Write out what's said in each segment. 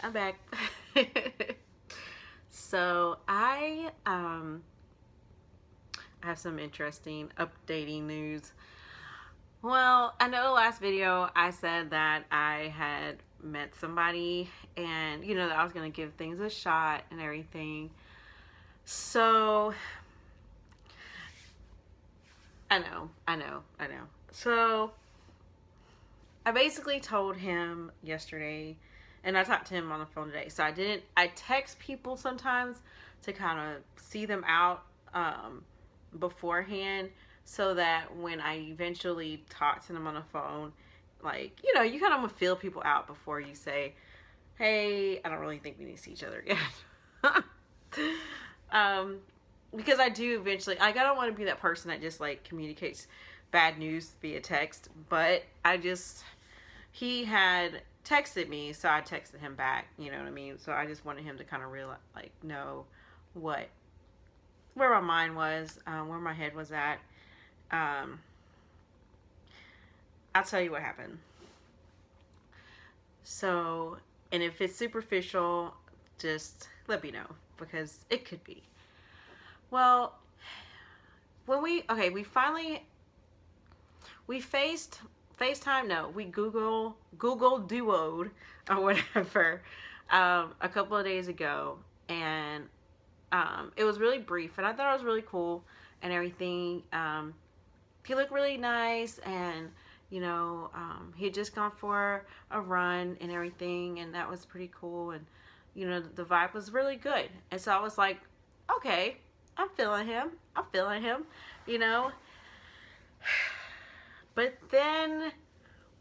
I'm back. So I have some interesting updating news. Well, I know the last video I said that I had met somebody and that I was going to give things a shot and everything. So I know. So I basically told him yesterday, and I talked to him on the phone today. So I text people sometimes to kind of see them out beforehand, so that when I eventually talk to them on the phone, like, you kind of feel people out before you say, hey, I don't really think we need to see each other again. um, because I do eventually, like, I don't want to be that person that just, like, communicates bad news via text, but he had texted me, so I texted him back, you know what I mean? So I just wanted him to kind of realize, like, know where my mind was, where my head was at. Um, I'll tell you what happened. So, and if it's superficial, just let me know, because it could be. Well, when we FaceTime, no, we Google Duo'd or whatever, a couple of days ago, and it was really brief, and I thought it was really cool and everything. He looked really nice, and he had just gone for a run and everything, and that was pretty cool, and the vibe was really good, and so I was like, okay, I'm feeling him, you know. But then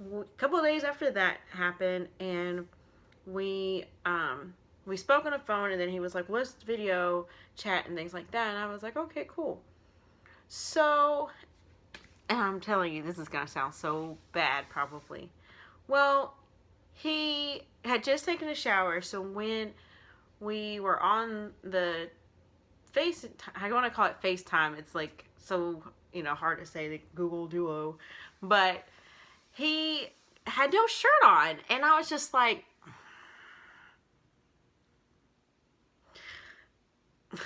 a couple of days after that happened, and we spoke on the phone, and then he was like, let's video chat and things like that, and I was like, okay, cool. So, and I'm telling you, this is gonna sound so bad probably. Well, he had just taken a shower, so when we were on the I want to call it FaceTime, it's like so hard to say, the Google Duo, but he had no shirt on, and I was just like, am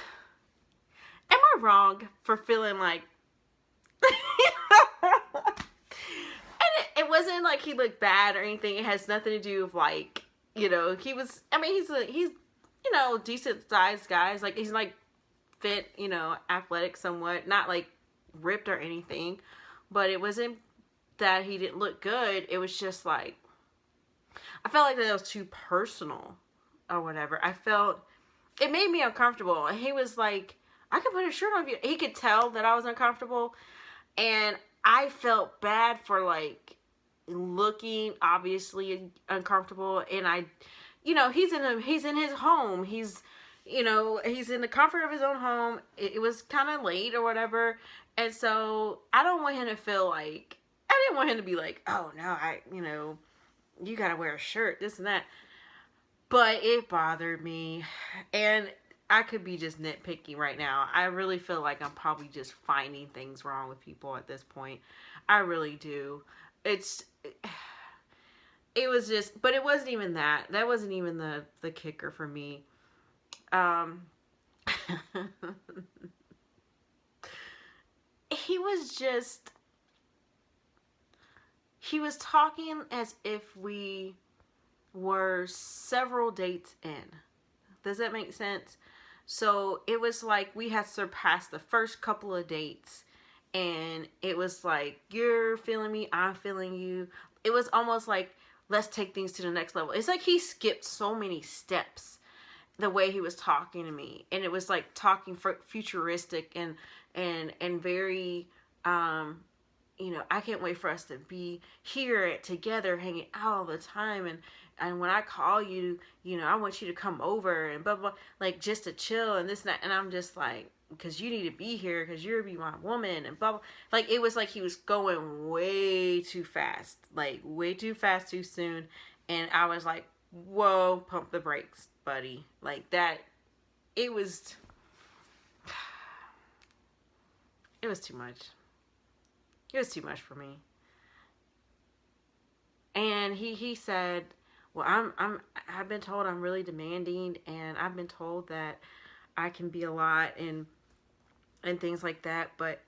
I wrong for feeling like and it wasn't like he looked bad or anything. It has nothing to do with, like, he was, I mean, he's decent sized guys, like, he's like fit, athletic somewhat, not like ripped or anything, but it wasn't that he didn't look good. It was just like, I felt like that was too personal or whatever. I felt it made me uncomfortable. And he was like, I could put a shirt on you. He could tell that I was uncomfortable, and I felt bad for, like, looking obviously uncomfortable. And he's in his home. He's in the comfort of his own home. It was kind of late or whatever, and so I don't want him to feel like, I didn't want him to be like, oh no, you gotta wear a shirt, this and that. But it bothered me, and I could be just nitpicky right now. I really feel like I'm probably just finding things wrong with people at this point. I really do. It was just, but it wasn't even that. That wasn't even the kicker for me. Um, he was talking as if we were several dates in. Does that make sense? So it was like we had surpassed the first couple of dates, and it was like, you're feeling me, I'm feeling you. It was almost like, let's take things to the next level. It's like he skipped so many steps the way he was talking to me, and it was like talking futuristic and very I can't wait for us to be here together, hanging out all the time, and when I call you, I want you to come over and blah blah, like, just to chill and this and that. And I'm just like, because you need to be here, because you're be my woman, and blah blah. Like, it was like he was going way too fast, like way too fast too soon, and I was like, whoa, pump the brakes, buddy. Like that, it was too much. It was too much for me. And he said, well, I've been told I'm really demanding, and I've been told that I can be a lot and things like that. But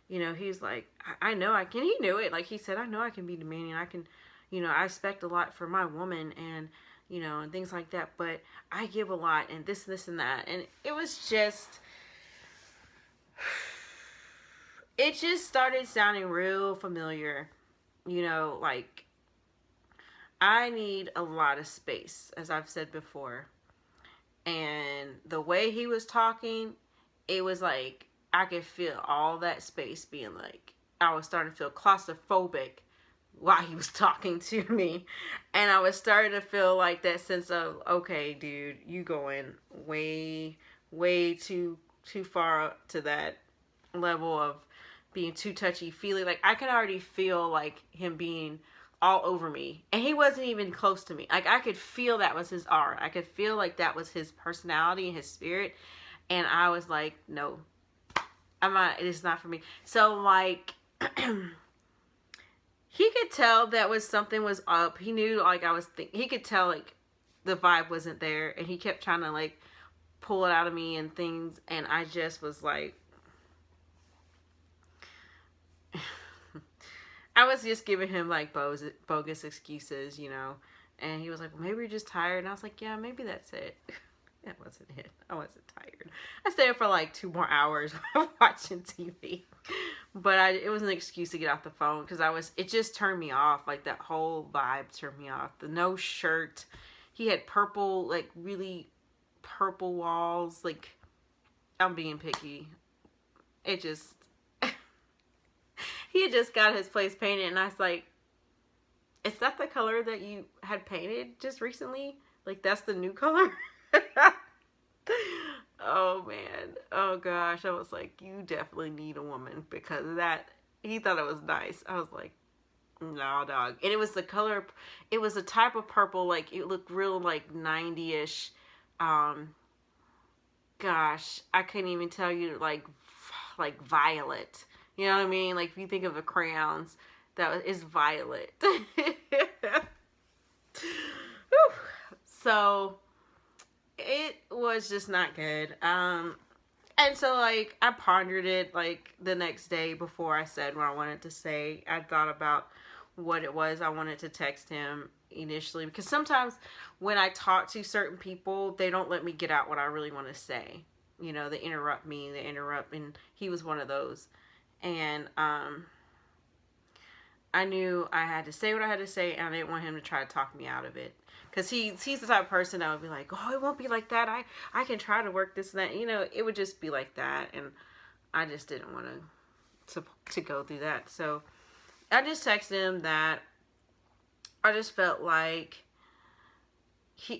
he's like, I know I can. He knew it. Like he said, I know I can be demanding. I can, I expect a lot for my woman, and things like that. But I give a lot, and this, and that, and it was just. It just started sounding real familiar, like I need a lot of space, as I've said before. And the way he was talking, it was like I could feel all that space being like, I was starting to feel claustrophobic while he was talking to me. And I was starting to feel like that sense of, okay, dude, you going way, way too far to that level of being too touchy feely. Like I could already feel like him being all over me, and he wasn't even close to me. Like I could feel that was his aura. I could feel like that was his personality and his spirit, and I was like, no, I'm not. It is not for me. So like, he could tell that was something was up. He knew like I was. He could tell like the vibe wasn't there, and he kept trying to like pull it out of me and things, and I just was like. I was just giving him like bogus excuses, and he was like, well, maybe you're just tired. And I was like, yeah, maybe that's it. That wasn't it. I wasn't tired. I stayed up for like 2 more hours watching TV, but it was an excuse to get off the phone because it just turned me off. Like that whole vibe turned me off. The no shirt. He had purple, like really purple walls. Like I'm being picky. It just. He had just got his place painted, and I was like, is that the color that you had painted just recently? Like, that's the new color? Oh, man. Oh, gosh. I was like, you definitely need a woman because he thought it was nice. I was like, no, dog. And it was the color, it was a type of purple, like, it looked real, like, 90-ish. Gosh, I couldn't even tell you, like violet. You know what I mean? Like, if you think of the crayons, is violet. So, it was just not good. And so, like, I pondered it, like, the next day before I said what I wanted to say. I thought about what it was I wanted to text him initially. Because sometimes when I talk to certain people, they don't let me get out what I really want to say. They interrupt me, and he was one of those. And I knew I had to say what I had to say, and I didn't want him to try to talk me out of it. Because he's the type of person that would be like, oh, it won't be like that. I can try to work this and that. It would just be like that. And I just didn't want to go through that. So I just texted him that I just felt like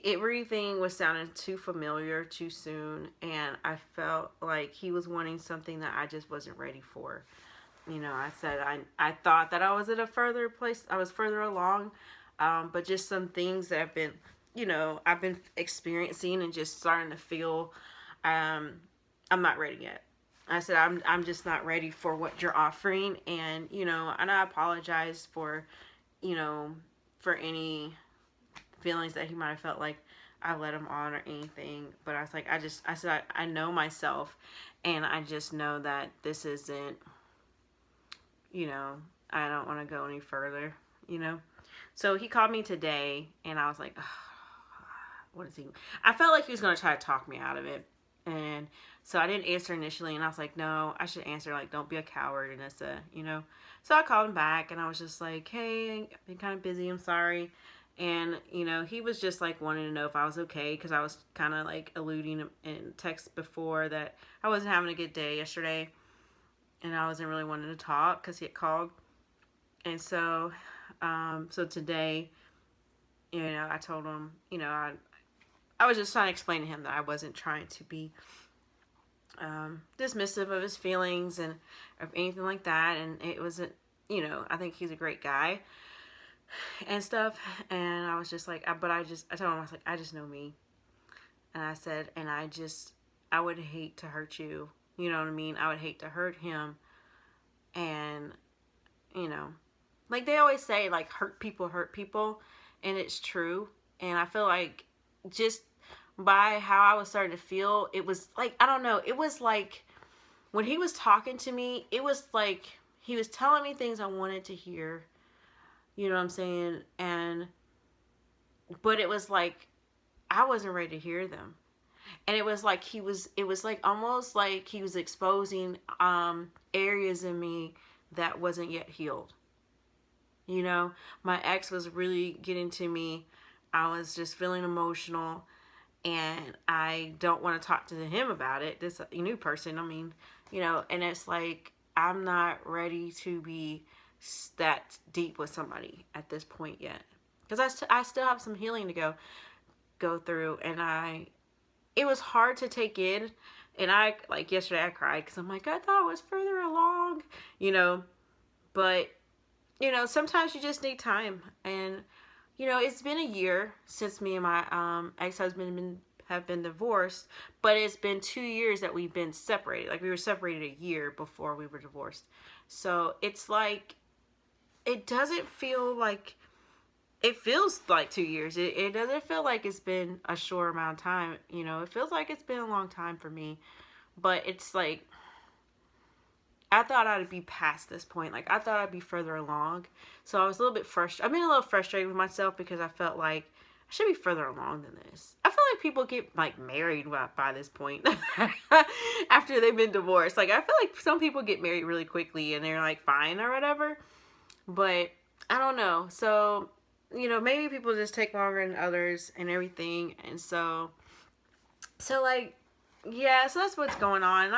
everything was sounding too familiar too soon, and I felt like he was wanting something that I just wasn't ready for. I said I thought that I was at a further place, I was further along, but just some things that I've been experiencing and just starting to feel, I'm not ready yet. I said I'm just not ready for what you're offering, and and I apologize for for any feelings that he might have felt like I let him on or anything. But I was like, I said, I know myself, and I just know that this isn't, I don't want to go any further, So he called me today, and I was like, oh, what is he? I felt like he was going to try to talk me out of it. And so I didn't answer initially, and I was like, no, I should answer, like, don't be a coward, and it's So I called him back, and I was just like, hey, I've been kind of busy, I'm sorry. And, he was just, like, wanting to know if I was okay, because I was kind of, like, alluding in text before that I wasn't having a good day yesterday, and I wasn't really wanting to talk, because he had called. And so, so today, I told him, I was just trying to explain to him that I wasn't trying to be dismissive of his feelings and of anything like that, and it wasn't, I think he's a great guy and stuff. And I was just like, I told him, I was like, I just know me, and I said, and I would hate to hurt you, you know what I mean? I would hate to hurt him, and like they always say, like hurt people, and it's true. And I feel like just by how I was starting to feel, it was like, I don't know, it was like when he was talking to me, it was like he was telling me things I wanted to hear. You know what I'm saying? And but it was like I wasn't ready to hear them. And it was like it was like almost like he was exposing areas in me that wasn't yet healed. You know, my ex was really getting to me. I was just feeling emotional, and I don't want to talk to him about it. This new person, I mean, you know, and it's like I'm not ready to be that deep with somebody at this point yet, because I still have some healing to go through, and it was hard to take in. And I, like yesterday, I cried because I'm like, I thought I was further along, you know, but you know, sometimes you just need time. And you know, it's been a year since me and my ex-husband have been divorced, but it's been 2 years that we've been separated. Like we were separated a year before we were divorced. So it's like, it doesn't feel like, it feels like 2 years. It doesn't feel like it's been a short amount of time. You know, it feels like it's been a long time for me. But it's like, I thought I'd be past this point. Like, I thought I'd be further along. So I was a little bit frustrated. I've been a little frustrated with myself because I felt like I should be further along than this. I feel like people get, like, married by this point after they've been divorced. Like, I feel like some people get married really quickly and they're, like, fine or whatever. But I don't know. So, you know, maybe people just take longer than others and everything. And so like, yeah, so that's what's going on. And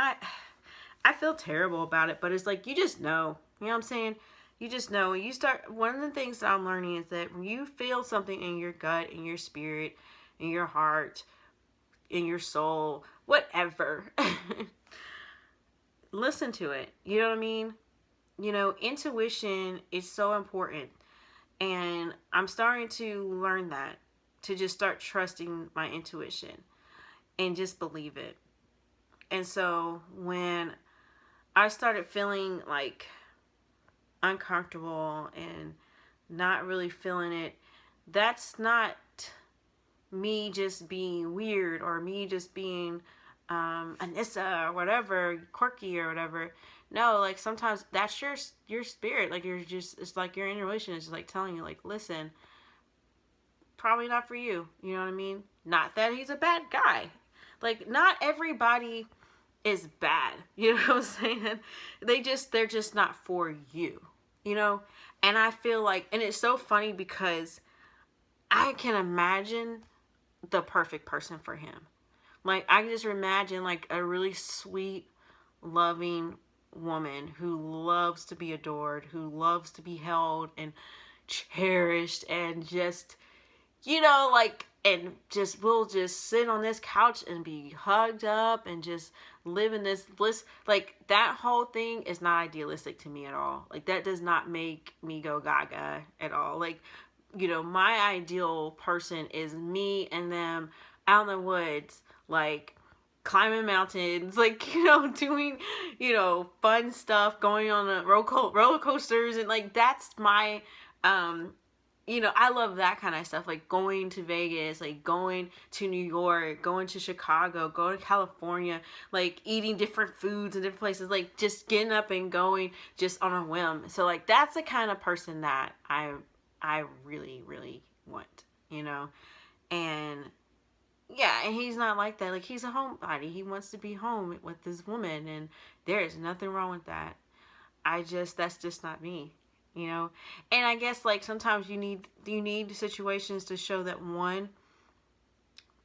I feel terrible about it, but it's like, you just know. You know what I'm saying? You just know. When you start, one of the things that I'm learning is that when you feel something in your gut, in your spirit, in your heart, in your soul, whatever, listen to it. You know what I mean? You know, intuition is so important. And I'm starting to learn that, to just start trusting my intuition and just believe it. And so when I started feeling like uncomfortable and not really feeling it, that's not me just being weird or me just being Anissa or whatever, quirky or whatever. No, like sometimes that's your spirit. Like you're just, it's like your intuition is just like telling you, like, listen, probably not for you. You know what I mean? Not that he's a bad guy. Like, not everybody is bad. You know what I'm saying? They're just not for you. You know? And I feel like, and it's so funny because I can imagine the perfect person for him. Like, I can just imagine like a really sweet, loving woman who loves to be adored, who loves to be held and cherished, and just, you know, like, and just, we'll just sit on this couch and be hugged up and just live in this bliss. Like, that whole thing is not idealistic to me at all. Like, that does not make me go gaga at all. Like, you know, my ideal person is me and them out in the woods, like, climbing mountains, like, you know, doing, you know, fun stuff, going on the roller coasters, and like, that's my, you know, I love that kind of stuff, like going to Vegas, like going to New York, going to Chicago, going to California, like eating different foods in different places, like just getting up and going just on a whim. So like, that's the kind of person that I really, really want, you know. And yeah, and he's not like that. Like, he's a homebody. He wants to be home with this woman, and there is nothing wrong with that. That's just not me, you know. And I guess like sometimes you need situations to show that, one,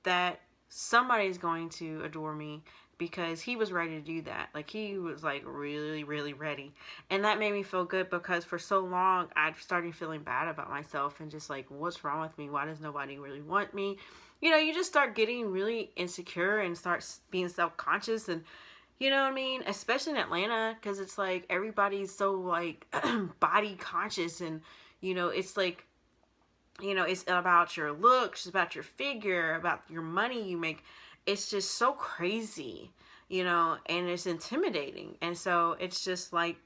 that somebody's going to adore me, because he was ready to do that. Like, he was like really, really ready. And that made me feel good, because for so long I started feeling bad about myself and just like, what's wrong with me? Why does nobody really want me? You know, you just start getting really insecure and start being self-conscious, and you know what I mean? Especially in Atlanta, because it's like everybody's so like body conscious, and you know, it's like, you know, it's about your looks, it's about your figure, about your money you make. It's just so crazy, you know, and it's intimidating. And so it's just like,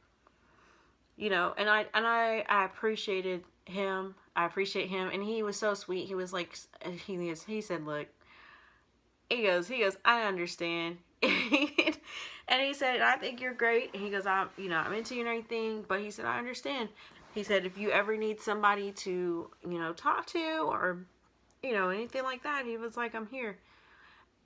I appreciated him. I appreciate him, and he was so sweet. He was like, he said, look, he goes, I understand. And he said, I think you're great. And he goes, I'm into you and everything, but he said, I understand. He said, if you ever need somebody to, talk to, or, anything like that, he was like, I'm here.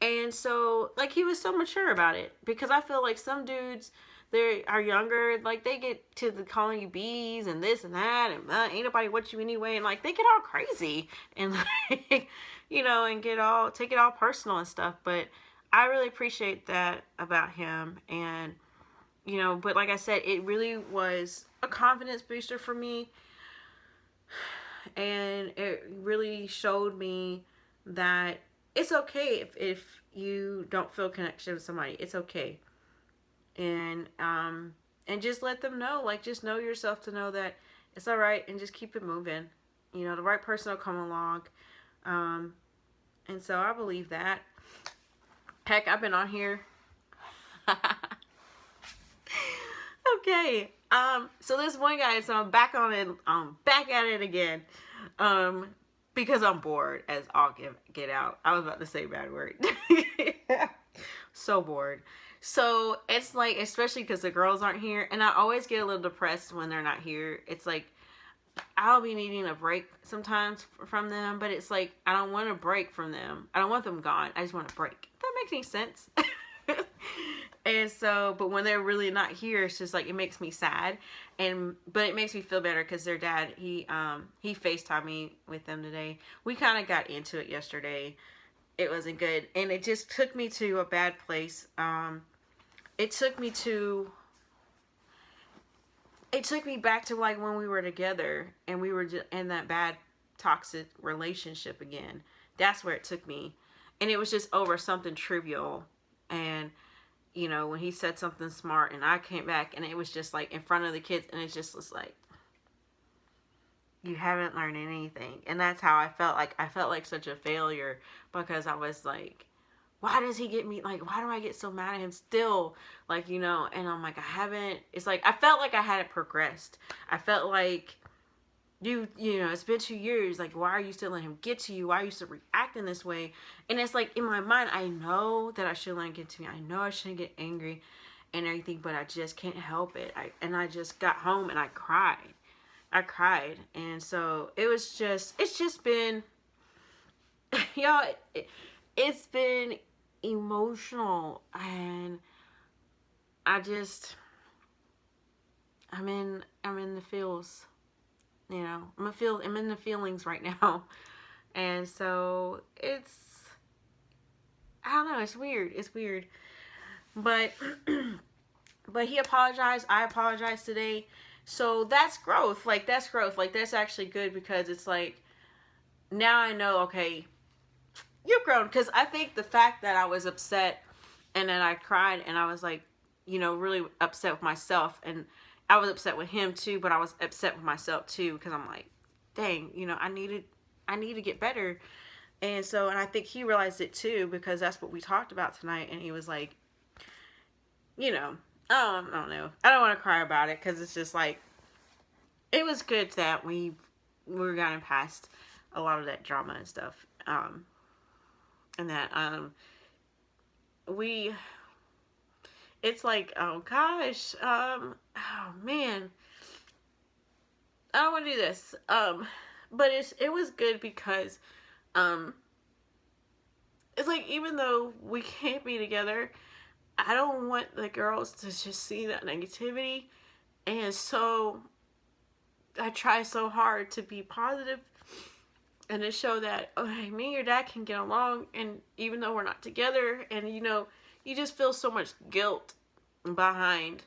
And so, like, he was so mature about it, because I feel like some dudes, they are younger, like, they get to the calling you bees and this and that, and ain't nobody what you anyway, and, like, they get all crazy, and, like, and take it all personal and stuff. But I really appreciate that about him. And, but like I said, it really was a confidence booster for me, and it really showed me that it's okay if you don't feel connection with somebody. It's okay. And just let them know, like, just know yourself to know that it's all right, and just keep it moving. The right person will come along. And so I believe that. Heck, I've been on here. Okay. So this one guy, so I'm back on it. I'm back at it again. Because I'm bored as all get out. I was about to say a bad word. So bored. So it's like, especially because the girls aren't here, and I always get a little depressed when they're not here. It's like, I'll be needing a break sometimes from them, but it's like, I don't want a break from them. I don't want them gone. I just want a break. If that makes any sense. And so, but when they're really not here, it's just like, it makes me sad. But it makes me feel better, because their dad, he FaceTimed me with them today. We kind of got into it yesterday. It wasn't good, and it just took me to a bad place. It took me back to, like, when we were together and we were in that bad toxic relationship again. That's where it took me. And it was just over something trivial. And, when he said something smart, and I came back, and it was just like in front of the kids, and it just was like, you haven't learned anything. And that's how I felt. Like, I felt like such a failure, because I was like, why does he get me, like, why do I get so mad at him still? Like, and I'm like, it's like, I felt like I hadn't progressed. I felt like, it's been 2 years. Like, why are you still letting him get to you? Why are you still reacting this way? And it's like, in my mind, I know that I shouldn't let him get to me. I know I shouldn't get angry and everything, but I just can't help it. I just got home and I cried. And so it's just been, y'all, it's been emotional, and I'm in the feels, I'm in the feelings right now. And so I don't know, it's weird, but he apologized, I apologized today. So that's growth. Like, that's actually good, because it's like, now I know, okay, you've grown. Because I think the fact that I was upset, and then I cried, and I was like, really upset with myself, and I was upset with him too, but I was upset with myself too, because I'm like, dang, I need to get better. And so, and I think he realized it too, because that's what we talked about tonight, and he was like, I don't know. I don't want to cry about it, because it's just like, it was good that we were getting past a lot of that drama and stuff. And that, it's like, oh gosh, oh man, I don't want to do this. But it was good, because, it's like, even though we can't be together, I don't want the girls to just see that negativity. And so I try so hard to be positive and to show that, okay, me and your dad can get along, and even though we're not together, and you just feel so much guilt behind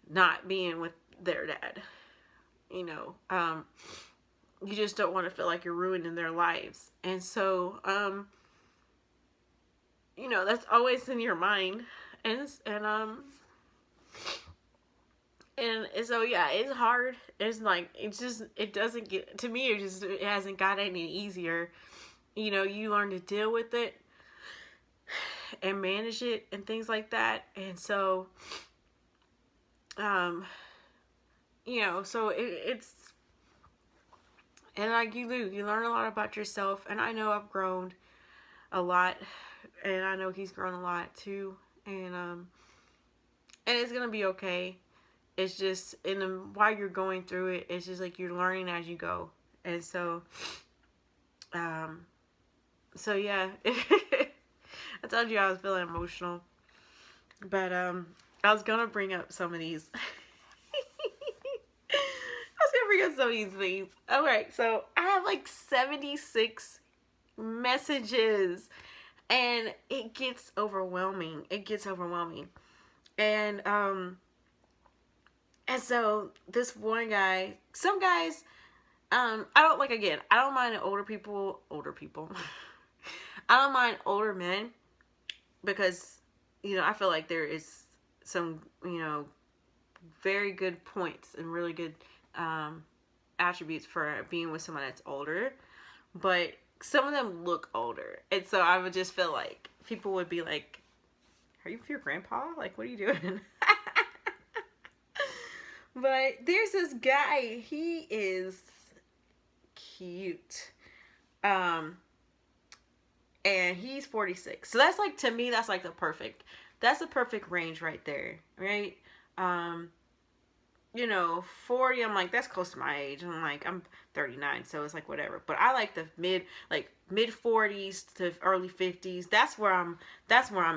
not being with their dad. You just don't want to feel like you're ruining their lives. And so, that's always in your mind. And so, yeah, it's hard. It's like, it doesn't get, to me, it hasn't got any easier. You learn to deal with it and manage it and things like that. And so, so it's, and like you learn a lot about yourself. And I know I've grown a lot, and I know he's grown a lot too. And it's gonna be okay. It's just while you're going through it, it's just like you're learning as you go. And um, so yeah, I told you I was feeling emotional, but I was gonna bring up some of these. I was gonna bring up some of these things. All right, so I have like 76 messages, and it gets overwhelming. And so this one guy, some guys, I don't like, again, I don't mind older people. I don't mind older men because, I feel like there is some, very good points and really good attributes for being with someone that's older. But some of them look older. And so I would just feel like people would be like, are you with your grandpa? Like, what are you doing? But there's this guy. He is cute. And he's 46. So that's like, to me, that's like the perfect range right there, right? 40, I'm like, that's close to my age. I'm like, I'm 39, so it's like whatever. But I like the mid 40s to early 50s. That's where I'm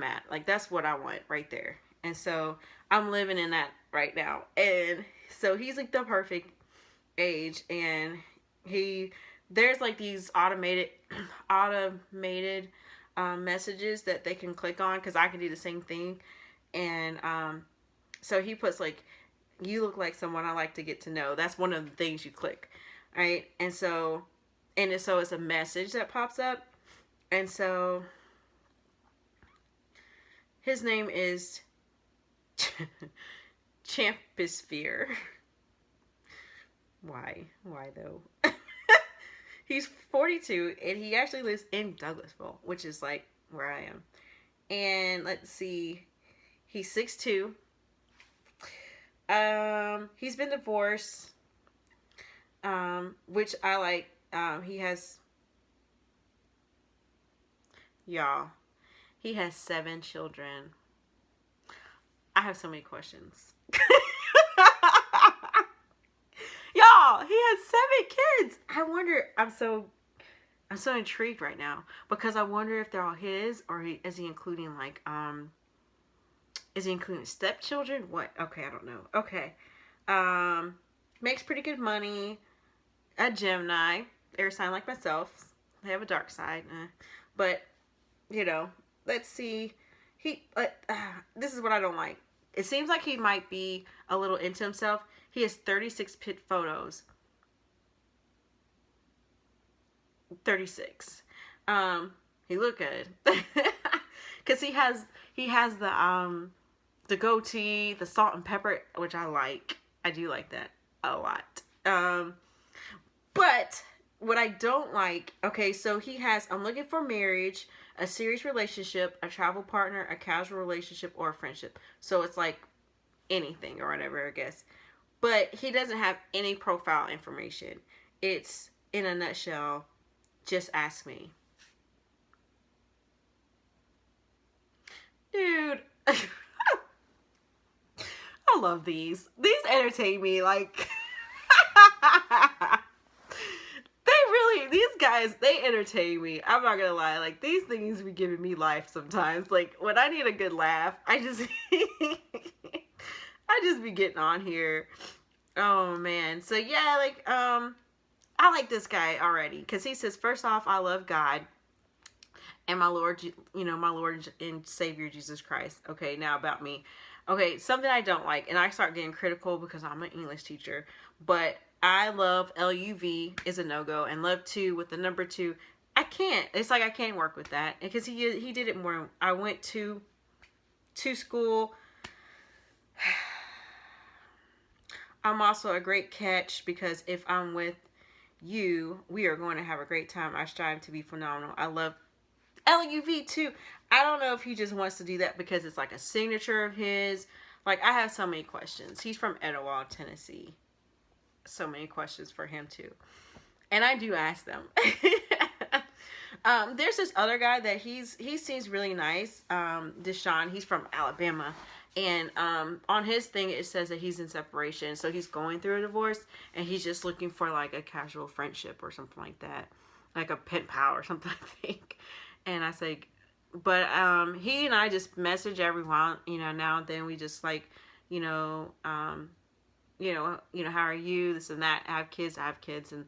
at. Like, that's what I want right there. And so I'm living in that right now. And so he's like the perfect age, and there's like these automated messages that they can click on, because I can do the same thing. And so he puts like, you look like someone I like to get to know. That's one of the things you click, right? And so it's a message that pops up. And so his name is Champisphere. Why though? He's 42, and he actually lives in Douglasville, which is like where I am. And let's see, he's 6'2". He's been divorced, which I like. He has 7 children. I have so many questions. Y'all, he has 7 kids. I wonder, I'm so intrigued right now, because I wonder if they're all his, or is he including like, is he including stepchildren? What? Okay, I don't know. Okay. Makes pretty good money. A Gemini. Air sign like myself. They have a dark side. But, let's see. This is what I don't like. It seems like he might be a little into himself. He has 36 pit photos. 36. He look good. Cause he has the goatee, the salt and pepper, which I like. I do like that a lot. But what I don't like, okay, so he has, I'm looking for marriage, a serious relationship, a travel partner, a casual relationship, or a friendship. So it's like anything or whatever, I guess. But he doesn't have any profile information. It's, in a nutshell, just ask me. Dude. I love these. These entertain me. Like, these guys, they entertain me. I'm not gonna lie. Like, these things be giving me life sometimes. Like, when I need a good laugh, I just be getting on here. Oh man. So yeah, like, I like this guy already, because he says, first off, I love God and my Lord, my Lord and Savior Jesus Christ. Okay, now about me. Okay, something I don't like, and I start getting critical because I'm an English teacher, but I love LUV is a no-go, and love 2 with the number 2, I can't. It's like I can't work with that, because he did it more. I went to school. I'm also a great catch, because if I'm with you, we are going to have a great time. I strive to be phenomenal. I love LUV too. I don't know if he just wants to do that because it's like a signature of his. Like, I have so many questions. He's from Etowah, Tennessee. so many questions for him too, and I do ask them. There's this other guy that he seems really nice. Deshaun, he's from Alabama, and on his thing it says that he's in separation, so he's going through a divorce, and he's just looking for like a casual friendship or something like that, like a pen pal or something. I think, and I say, but he and I just message every while, now and then. We just like, you know, how are you? This and that. I have kids, and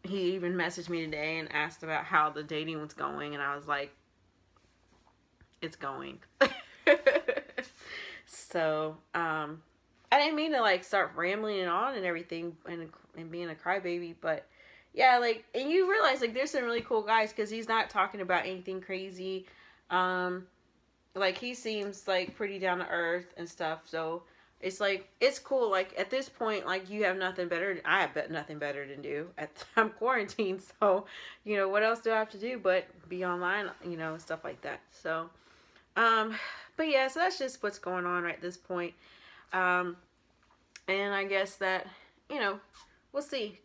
he even messaged me today and asked about how the dating was going, and I was like, it's going. So, I didn't mean to like start rambling on and everything and being a crybaby, but yeah, like, and you realize like there's some really cool guys because he's not talking about anything crazy. Like he seems like pretty down to earth and stuff, so it's like, it's cool. Like at this point, like you have nothing better. I have nothing better to do. I'm quarantined, so what else do I have to do but be online, stuff like that. So, but yeah, so that's just what's going on right at this point. And I guess that we'll see.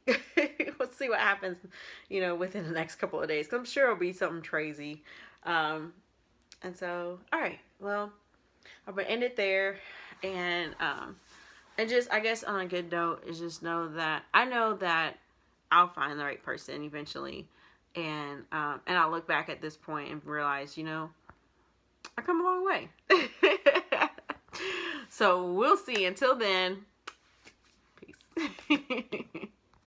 We'll see what happens, within the next couple of days. 'Cause I'm sure it'll be something crazy. And so, all right, well, I'm gonna end it there. And just, I guess on a good note is just know that I know that I'll find the right person eventually, and I'll look back at this point and realize, I come a long way. So we'll see. Until then, peace.